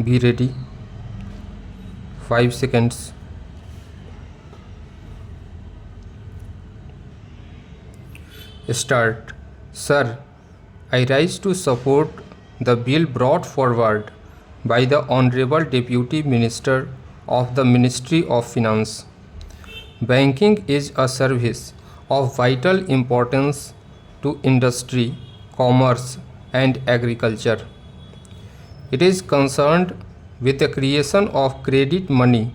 Be ready. 5 seconds. Start. Sir, I rise to support the bill brought forward by the Honorable Deputy Minister of the Ministry of Finance. Banking is a service of vital importance to industry, commerce, and agriculture. It is concerned with the creation of credit money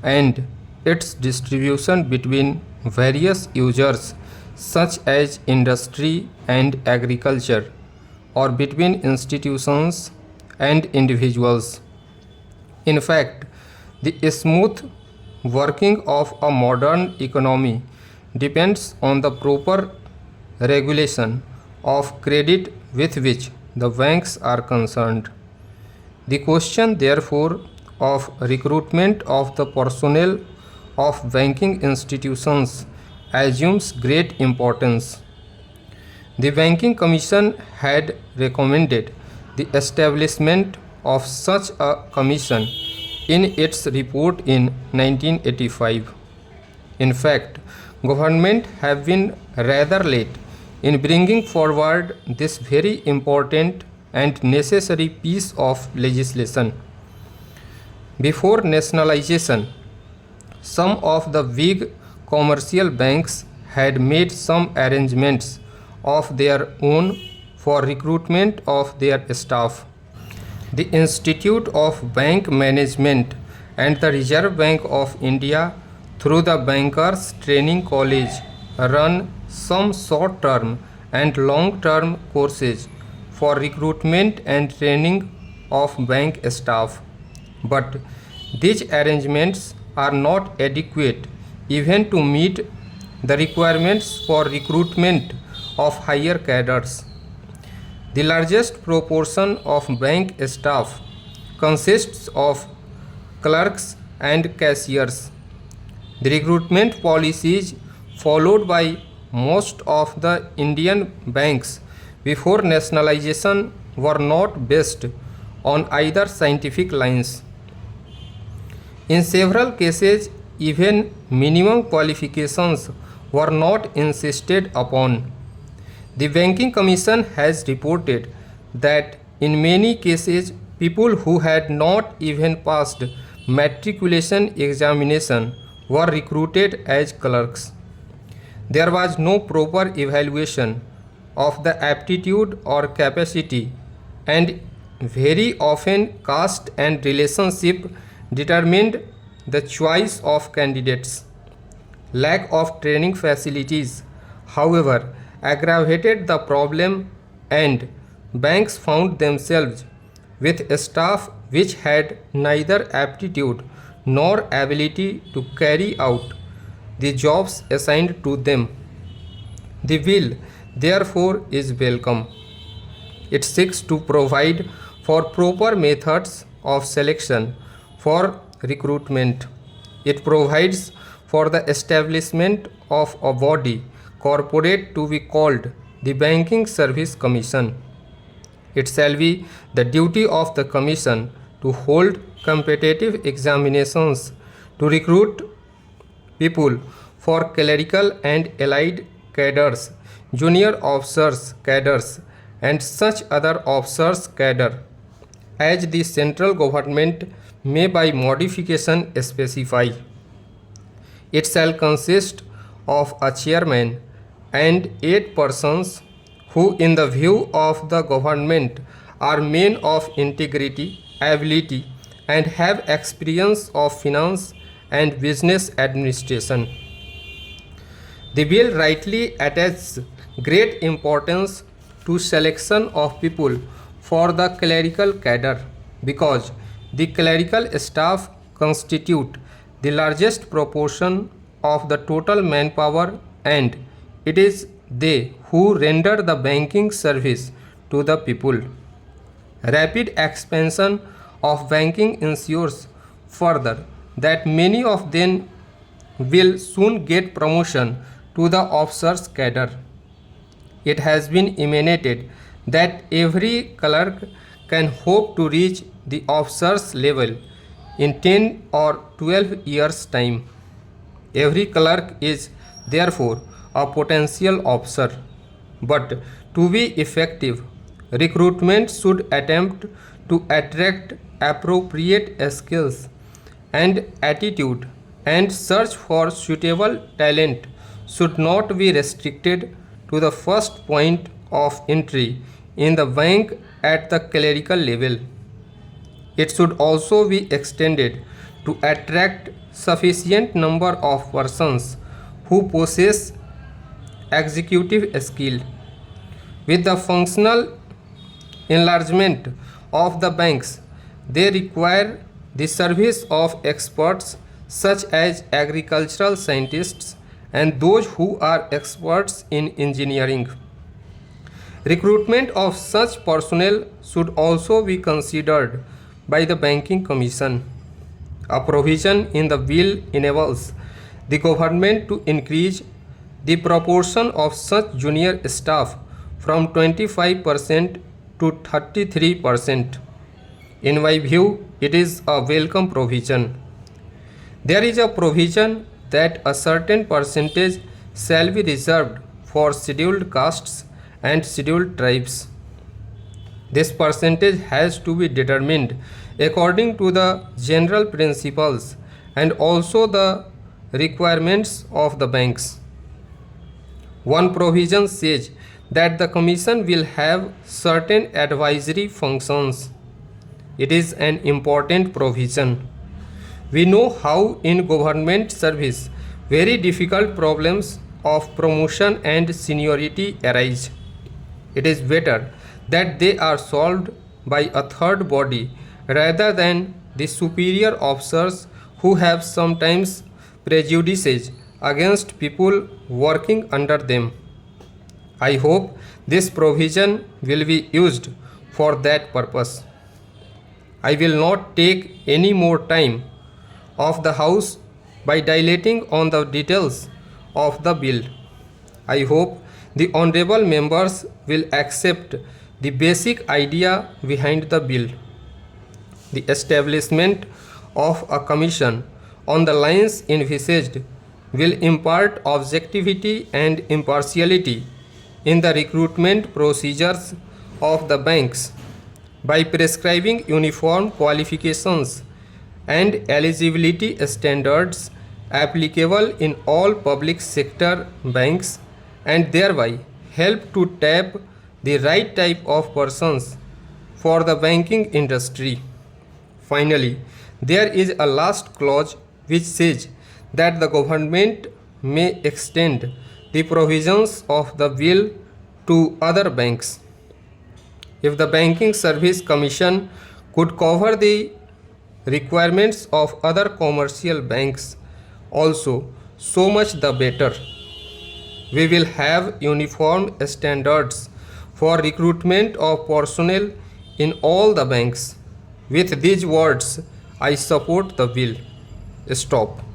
and its distribution between various users such as industry and agriculture, or between institutions and individuals. In fact, the smooth working of a modern economy depends on the proper regulation of credit with which the banks are concerned. The question, therefore, of recruitment of the personnel of banking institutions assumes great importance. The Banking Commission had recommended the establishment of such a commission in its report in 1985. In fact, government have been rather late in bringing forward this very important and necessary piece of legislation. Before nationalization, some of the big commercial banks had made some arrangements of their own for recruitment of their staff. The Institute of Bank Management and the Reserve Bank of India, through the Bankers Training College, run some short-term and long-term courses for recruitment and training of bank staff. But these arrangements are not adequate even to meet the requirements for recruitment of higher cadres. The largest proportion of bank staff consists of clerks and cashiers. The recruitment policies followed by most of the Indian banks before nationalization were not based on either scientific lines. In several cases, even minimum qualifications were not insisted upon. The Banking Commission has reported that in many cases, people who had not even passed matriculation examination were recruited as clerks. There was no proper evaluation of the aptitude or capacity, and very often caste and relationship determined the choice of candidates. Lack of training facilities, however, aggravated the problem, and banks found themselves with staff which had neither aptitude nor ability to carry out the jobs assigned to them. The bill, therefore, is welcome. It seeks to provide for proper methods of selection for recruitment. It provides for the establishment of a body corporate to be called the Banking Service Commission. It shall be the duty of the Commission to hold competitive examinations to recruit people for clerical and allied cadres, junior officers cadres, and such other officers cadre as the central government may by modification specify. It shall consist of a chairman and 8 persons who, in the view of the government, are men of integrity, ability, and have experience of finance and business administration. The bill rightly attaches great importance to selection of people for the clerical cadre because the clerical staff constitute the largest proportion of the total manpower, and it is they who render the banking service to the people. Rapid expansion of banking ensures further that many of them will soon get promotion to the officers cadre. It has been emanated that every clerk can hope to reach the officer's level in 10 or 12 years' time. Every clerk is therefore a potential officer. But to be effective, recruitment should attempt to attract appropriate skills and attitude, and search for suitable talent should not be restricted to the first point of entry in the bank at the clerical level. It should also be extended to attract sufficient number of persons who possess executive skill. With the functional enlargement of the banks, they require the service of experts such as agricultural scientists and those who are experts in engineering. Recruitment of such personnel should also be considered by the Banking Commission. A provision in the bill enables the government to increase the proportion of such junior staff from 25% to 33%. In my view, it is a welcome provision. There is a provision that a certain percentage shall be reserved for scheduled castes and scheduled tribes. This percentage has to be determined according to the general principles and also the requirements of the banks. One provision says that the Commission will have certain advisory functions. It is an important provision. We know how in government service very difficult problems of promotion and seniority arise. It is better that they are solved by a third body rather than the superior officers who have sometimes prejudices against people working under them. I hope this provision will be used for that purpose. I will not take any more time of the House by dilating on the details of the bill. I hope the honorable members will accept the basic idea behind the bill. The establishment of a commission on the lines envisaged will impart objectivity and impartiality in the recruitment procedures of the banks by prescribing uniform qualifications and eligibility standards applicable in all public sector banks, and thereby help to tap the right type of persons for the banking industry. Finally, there is a last clause which says that the government may extend the provisions of the bill to other banks. If the Banking Service Commission could cover the requirements of other commercial banks also, so much the better. We will have uniform standards for recruitment of personnel in all the banks. With these words, I support the bill. Stop.